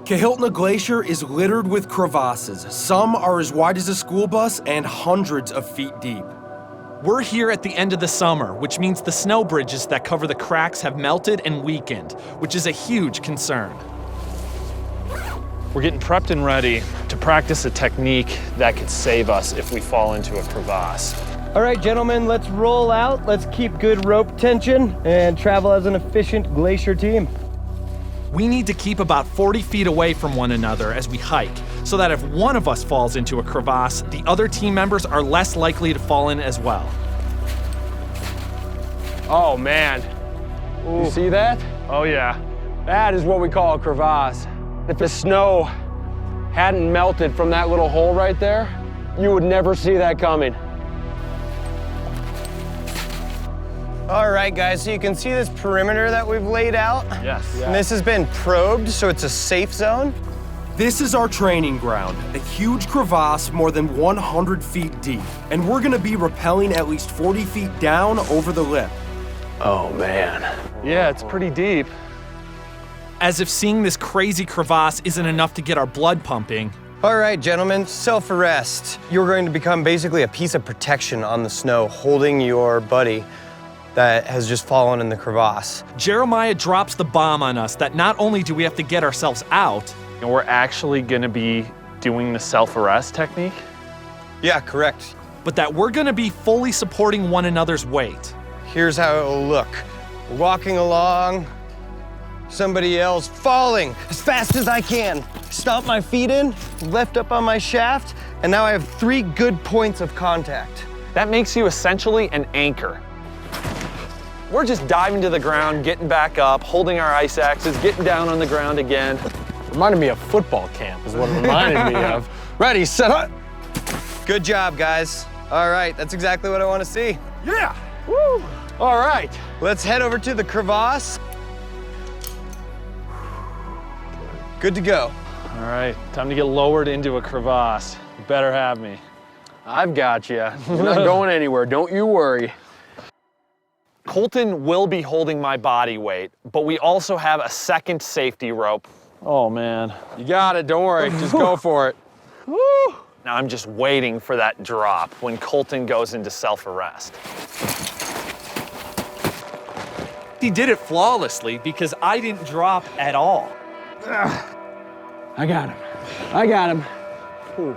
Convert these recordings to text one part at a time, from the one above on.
Kahiltna Glacier is littered with crevasses. Some are as wide as a school bus and hundreds of feet deep. We're here at the end of the summer, which means the snow bridges that cover the cracks have melted and weakened, which is a huge concern. We're getting prepped and ready to practice a technique that could save us if we fall into a crevasse. All right, gentlemen, let's roll out. Let's keep good rope tension and travel as an efficient glacier team. We need to keep about 40 feet away from one another as we hike, so that if one of us falls into a crevasse, the other team members are less likely to fall in as well. Oh man, you see that? Oh yeah. That is what we call a crevasse. If the snow hadn't melted from that little hole right there, you would never see that coming. All right, guys, so you can see this perimeter that we've laid out. Yes. And this has been probed, so it's a safe zone. This is our training ground, a huge crevasse more than 100 feet deep, and we're gonna be rappelling at least 40 feet down over the lip. Oh man. Yeah, it's pretty deep. As if seeing this crazy crevasse isn't enough to get our blood pumping. All right, gentlemen, self-arrest. You're going to become basically a piece of protection on the snow, holding your buddy that has just fallen in the crevasse. Jeremiah drops the bomb on us that not only do we have to get ourselves out, And we're actually gonna be doing the self-arrest technique? Yeah, correct. but that we're gonna be fully supporting one another's weight. Here's how it will look. Walking along, somebody else falling as fast as I can. Stomp my feet in, left up on my shaft, and now I have 3 good points of contact. That makes you essentially an anchor. We're just diving to the ground, getting back up, holding our ice axes, getting down on the ground again. Reminded me of football camp is what it reminded me of. Ready, set up. Good job, guys. All right, that's exactly what I want to see. Yeah. Woo. All right. Let's head over to the crevasse. Good to go. All right, time to get lowered into a crevasse. You better have me. I've got you. You're not going anywhere. Don't you worry. Colton will be holding my body weight, but we also have a second safety rope. Oh man. You got it. Don't worry. Just go for it. Woo. Now I'm just waiting for that drop when Colton goes into self-arrest. He did it flawlessly because I didn't drop at all. I got him. I got him. Ooh.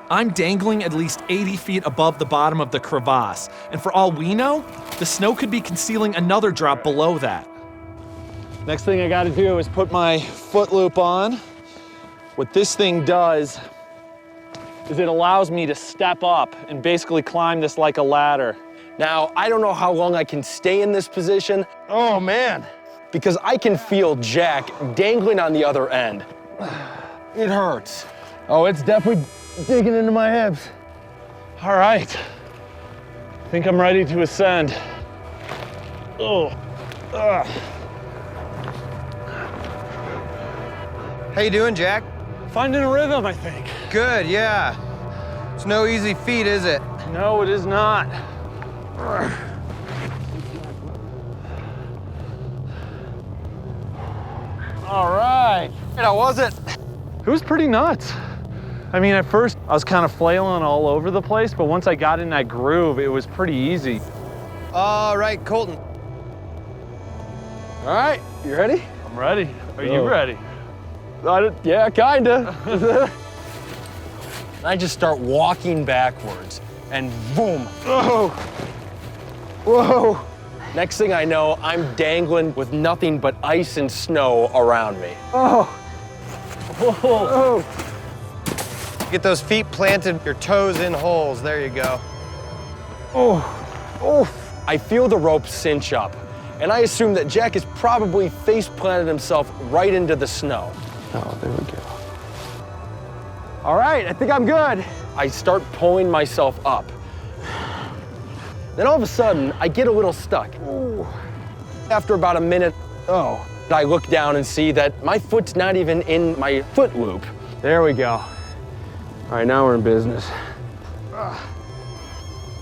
I'm dangling at least 80 feet above the bottom of the crevasse, and for all we know, the snow could be concealing another drop below that. Next thing I gotta do is put my foot loop on. What this thing does is it allows me to step up and basically climb this like a ladder. Now, I don't know how long I can stay in this position. Oh, man. Because I can feel Jack dangling on the other end. It hurts. Oh, it's definitely digging into my hips. All right. I think I'm ready to ascend. Oh. Ugh. How you doing, Jack? Finding a rhythm, I think. Good, yeah. It's no easy feat, is it? No, it is not. All right. How was it? It was pretty nuts. I mean, at first I was kind of flailing all over the place, but once I got in that groove, it was pretty easy. All right, Colton. All right, you ready? I'm ready. Are you ready? Yeah, kinda. I just start walking backwards, and boom. Oh. Whoa. Next thing I know, I'm dangling with nothing but ice and snow around me. Oh. Whoa. Get those feet planted, your toes in holes. There you go. Oh. I feel the rope cinch up, and I assume that Jack has probably face planted himself right into the snow. Oh, there we go. All right, I think I'm good. I start pulling myself up. Then all of a sudden, I get a little stuck. Ooh. After about a minute, I look down and see that my foot's not even in my foot loop. There we go. All right, now we're in business.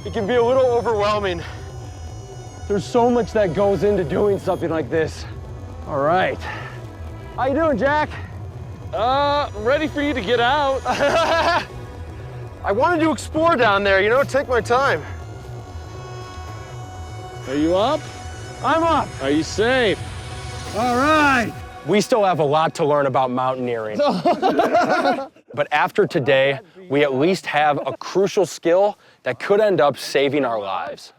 It can be a little overwhelming. There's so much that goes into doing something like this. All right. How you doing, Jack? I'm ready for you to get out. I wanted to explore down there, you know, take my time. Are you up? I'm up. Are you safe? All right. We still have a lot to learn about mountaineering. But after today, we at least have a crucial skill that could end up saving our lives.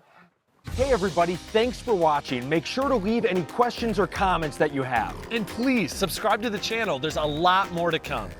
Hey everybody, thanks for watching. Make sure to leave any questions or comments that you have. And please subscribe to the channel. There's a lot more to come.